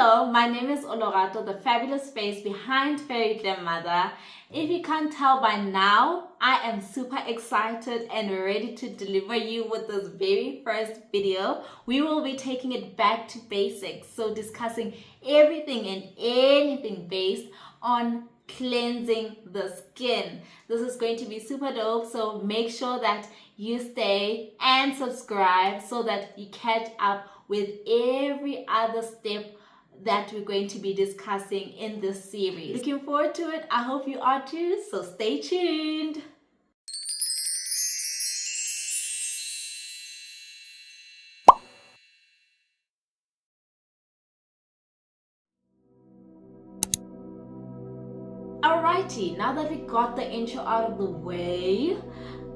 Hello, my name is Olorato, the fabulous face behind Fairy Glam Mother. If you can't tell by now, I am super excited and ready to deliver you with this very first video. We will be taking it back to basics, so discussing everything and anything based on cleansing the skin. This is going to be super dope, so make sure that you stay and subscribe so that you catch up with every other step that we're going to be discussing in this series. Looking forward to it. I hope you are too, so stay tuned. Alrighty, now that we got the intro out of the way,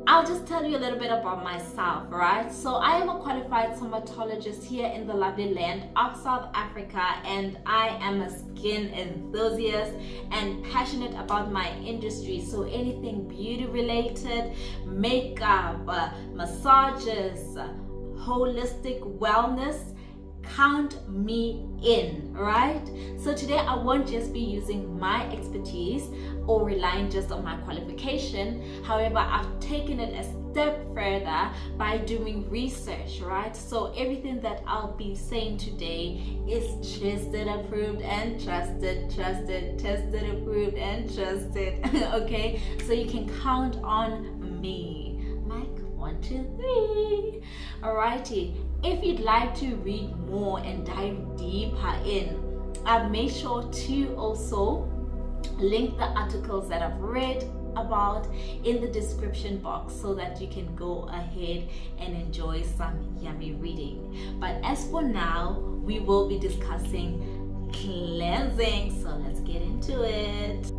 I'll just tell you a little bit about myself, right? So I am a qualified somatologist here in the lovely land of South Africa, and I am a skin enthusiast and passionate about my industry. So anything beauty related, makeup, massages, holistic wellness, count me in, right? So today I won't just be using my expertise or relying just on my qualification. However, I've taken it a step further by doing research, right? So everything that I'll be saying today is tested, approved, and trusted, tested, approved, and trusted. Okay, so you can count on me. Mike, 1, 2, 3. Alrighty. If you'd like to read more and dive deeper in, I've made sure to also link the articles that I've read about in the description box so that you can go ahead and enjoy some yummy reading. But as for now, we will be discussing cleansing, so let's get into it.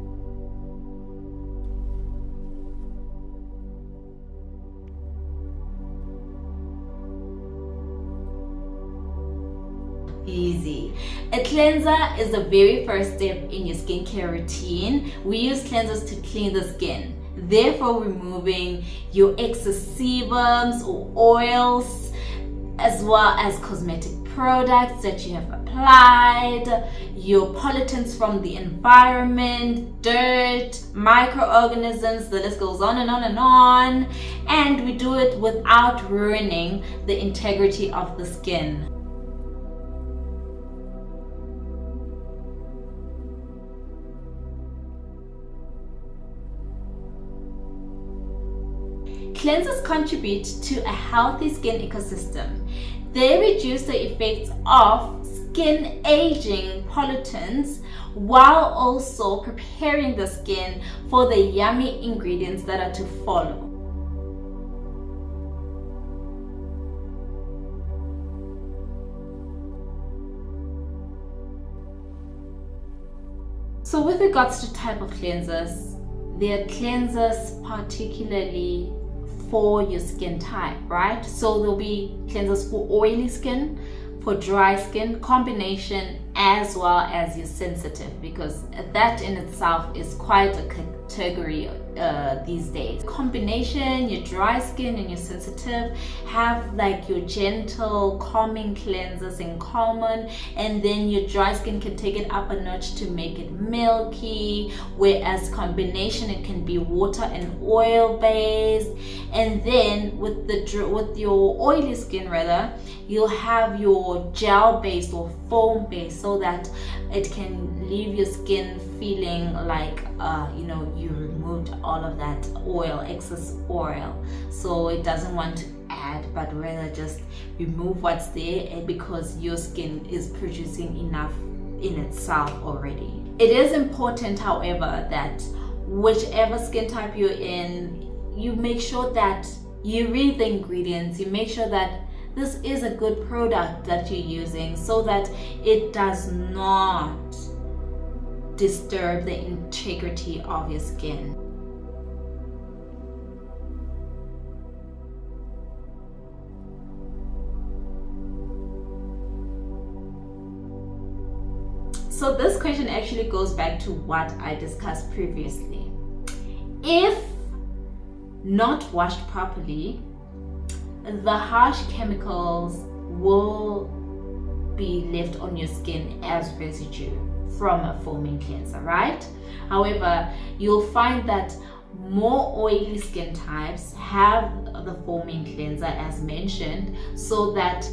Easy. A cleanser is the very first step in your skincare routine. We use cleansers to clean the skin, therefore removing your excess sebums or oils, as well as cosmetic products that you have applied, your pollutants from the environment, dirt, microorganisms, the list goes on and on and on. And we do it without ruining the integrity of the skin. Cleansers contribute to a healthy skin ecosystem. They reduce the effects of skin aging pollutants while also preparing the skin for the yummy ingredients that are to follow. So with regards to type of cleansers, there are cleansers particularly for your skin type, right? So there'll be cleansers for oily skin, for dry skin, combination, as well as your sensitive, because that in itself is quite a category these days. Combination, your dry skin and your sensitive have like your gentle calming cleansers in common, and then your dry skin can take it up a notch to make it milky, whereas combination, it can be water and oil based. And then with your oily skin rather, you'll have your gel based or foam based, so that it can leave your skin feeling like you removed all of that excess oil. So it doesn't want to add, but rather just remove what's there, because your skin is producing enough in itself already. It is important, however, that whichever skin type you're in, you make sure that you read the ingredients, you make sure that this is a good product that you're using, so that it does not disturb the integrity of your skin. So this question actually goes back to what I discussed previously. If not washed properly, the harsh chemicals will be left on your skin as residue from a foaming cleanser, right? However, you'll find that more oily skin types have the foaming cleanser as mentioned, so that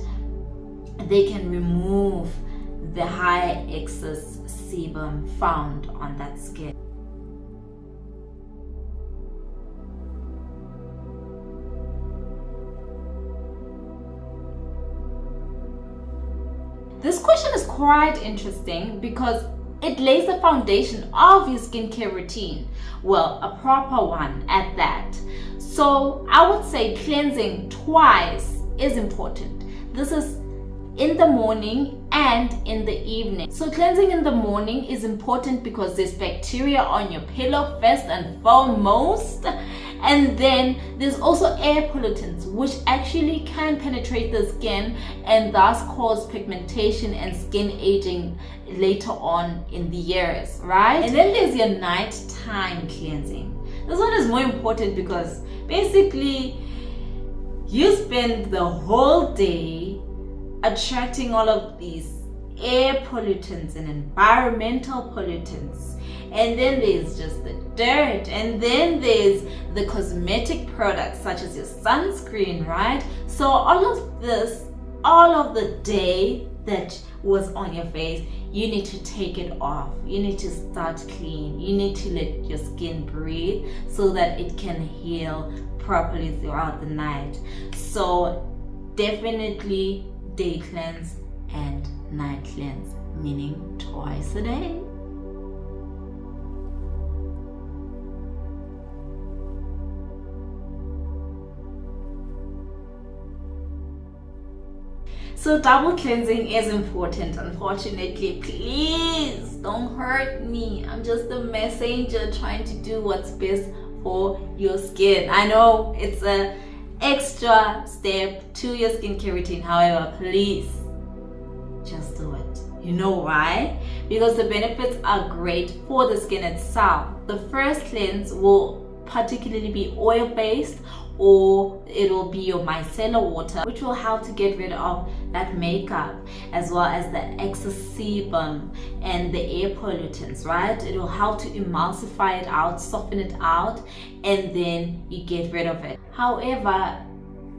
they can remove the high excess sebum found on that skin. This question is quite interesting because it lays the foundation of your skincare routine. Well, a proper one at that. So I would say cleansing twice is important. This is in the morning and in the evening. So cleansing in the morning is important because there's bacteria on your pillow first and foremost, and then there's also air pollutants which actually can penetrate the skin and thus cause pigmentation and skin aging later on in the years, right? And then there's your nighttime cleansing. This one is more important because basically you spend the whole day attracting all of these air pollutants and environmental pollutants, and then there's just the dirt, and then there's the cosmetic products such as your sunscreen, right? So all of this, all of the day that was on your face, you need to take it off. You need to start clean. You need to let your skin breathe so that it can heal properly throughout the night. So definitely day cleanse and night cleanse, meaning twice a day. So double cleansing is important. Unfortunately, please don't hurt me. I'm just a messenger trying to do what's best for your skin. I know it's a extra step to your skincare routine. However, please just do it. You know why? Because the benefits are great for the skin itself. The first cleanse will particularly be oil-based, or it'll be your micellar water, which will help to get rid of that makeup as well as the excess sebum and the air pollutants, right? It will help to emulsify it out, soften it out, and then you get rid of it. However,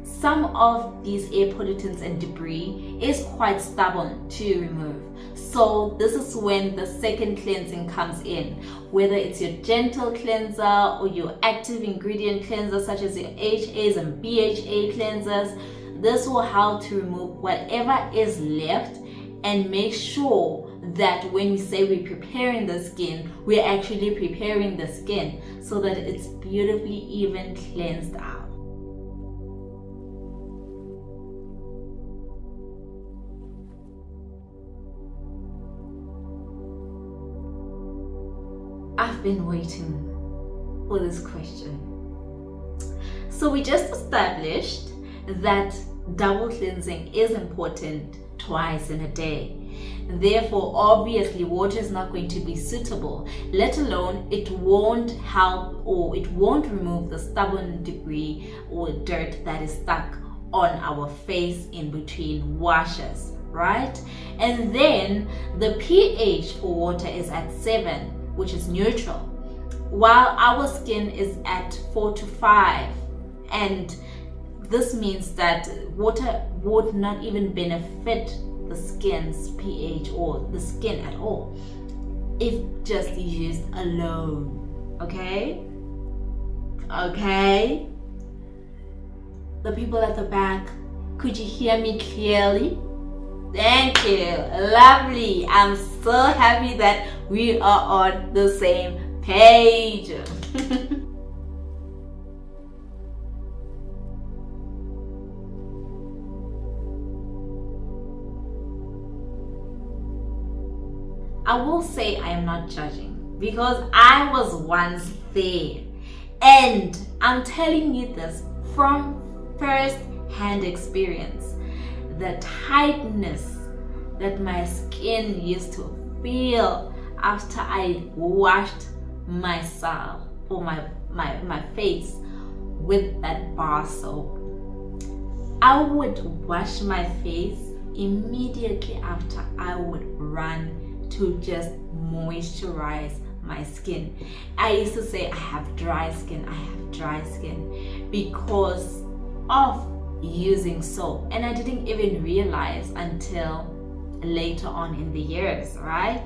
some of these air pollutants and debris is quite stubborn to remove. So this is when the second cleansing comes in, whether it's your gentle cleanser or your active ingredient cleanser such as your HAs and BHA cleansers. This will help to remove whatever is left and make sure that when we say we're preparing the skin, we're actually preparing the skin so that it's beautifully even cleansed out. I've been waiting for this question. So we just established that double cleansing is important twice in a day. Therefore, obviously, water is not going to be suitable, let alone it won't help or it won't remove the stubborn debris or dirt that is stuck on our face in between washes, right? And then the pH for water is at 7, which is neutral, while our skin is at 4 to 5, and this means that water would not even benefit the skin's pH or the skin at all if just used alone. Okay, the people at the back, could you hear me clearly? Thank you. Lovely. I'm so happy that we are on the same page. I will say I am not judging because I was once there, and I'm telling you this from first-hand experience. The tightness that my skin used to feel after I washed myself or my face with that bar soap. I would wash my face immediately after, I would run to just moisturize my skin. I used to say I have dry skin, because of using soap, and I didn't even realize until later on in the years, right?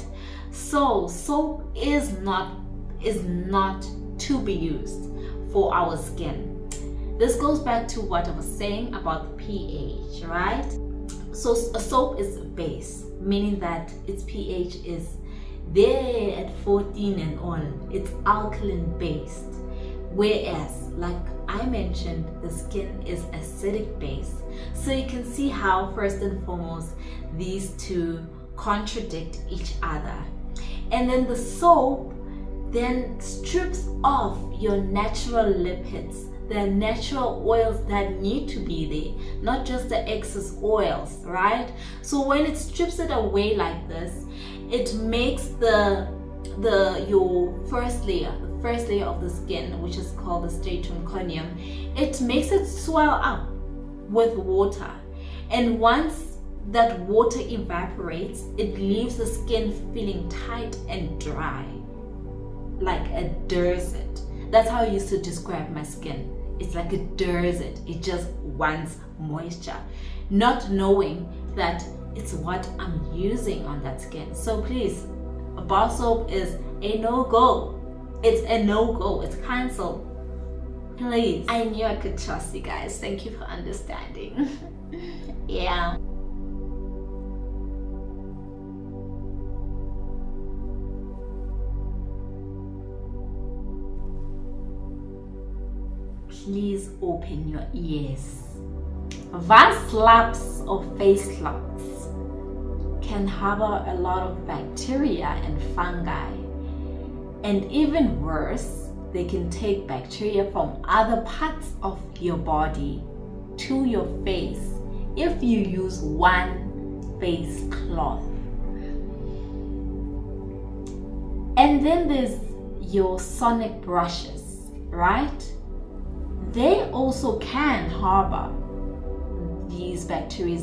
So soap is not to be used for our skin. This goes back to what I was saying about the pH, right? So a soap is base, meaning that its pH is there at 14 and all. It's alkaline based, whereas, like I mentioned, the skin is acidic based. So you can see how, first and foremost, these two contradict each other. And then the soap then strips off your natural lipids, the natural oils that need to be there, not just the excess oils, right? So when it strips it away like this, it makes your first layer of the skin, which is called the stratum corneum, it makes it swell up with water. And once that water evaporates, it leaves the skin feeling tight and dry, like a desert. That's how I used to describe my skin. It's like a desert. It just wants moisture, not knowing that it's what I'm using on that skin. So please, a bar soap is a no-go. It's a no-go. It's cancelled. Please. I knew I could trust you guys. Thank you for understanding. Yeah. Please open your ears. Vast slabs of face cloths can harbor a lot of bacteria and fungi, and even worse, they can take bacteria from other parts of your body to your face if you use one face cloth. And then there's your sonic brushes, right? They also can harbor these bacteria.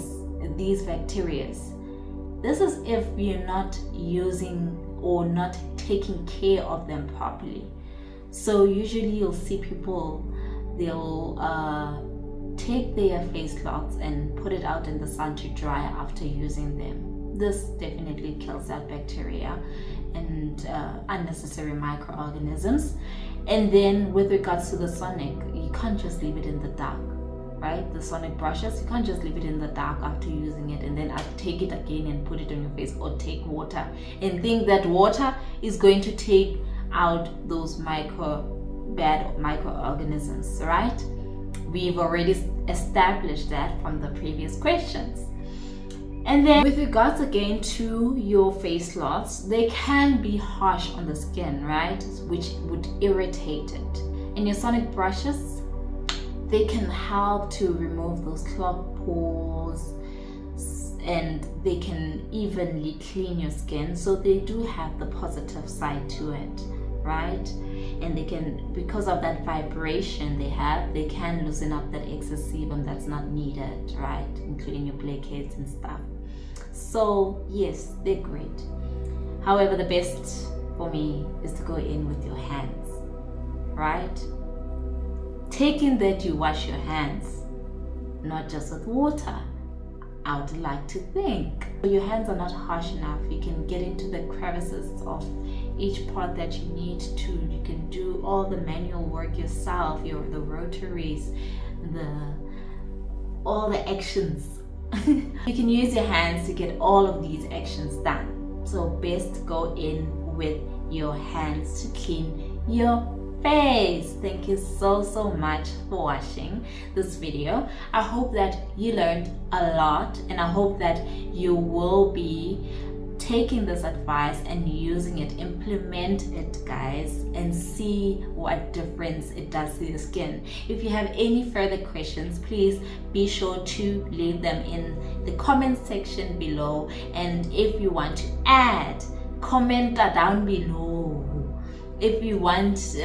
This is if you're not using or not taking care of them properly. So usually you'll see people, they'll take their face cloths and put it out in the sun to dry after using them. This definitely kills that bacteria and unnecessary microorganisms. And then with regards to the sonic, you can't just leave it in the dark, right? The sonic brushes, you can't just leave it in the dark after using it and then take it again and put it on your face, or take water and think that water is going to take out those bad microorganisms, right? We've already established that from the previous questions. And then with regards again to your face cloths, they can be harsh on the skin, right? Which would irritate it. And your sonic brushes, they can help to remove those clogged pores, and they can evenly clean your skin. So they do have the positive side to it, right? And they can, because of that vibration they can loosen up that excess sebum that's not needed, right? Including your blackheads and stuff. So yes, they're great. However, the best for me is to go in with your hands, right? Taking that you wash your hands, not just with water, I would like to think. Your hands are not harsh enough. You can get into the crevices of each part that you need to. You can do all the manual work yourself, the rotaries, all the actions. You can use your hands to get all of these actions done. So best go in with your hands to clean your face. Thank you so much for watching this video. I hope that you learned a lot, and I hope that you will be taking this advice and using it. Implement it, guys, and see what difference it does to your skin. If you have any further questions, please be sure to leave them in the comment section below. And if you want to add, comment down below. If you want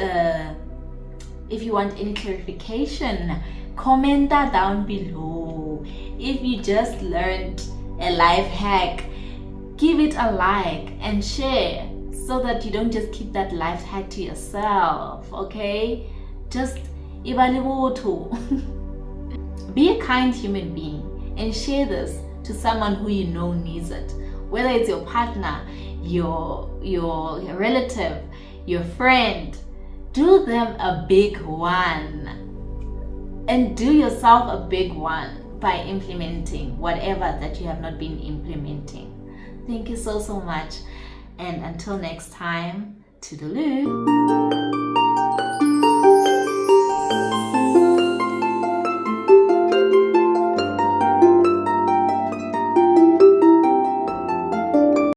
any clarification, comment that down below. If you just learned a life hack, give it a like and share, so that you don't just keep that life hack to yourself, okay? Just be a kind human being and share this to someone who you know needs it, whether it's your partner, your relative, your friend. Do them a big one, and do yourself a big one by implementing whatever that you have not been implementing. Thank you so much, and until next time, toodaloo.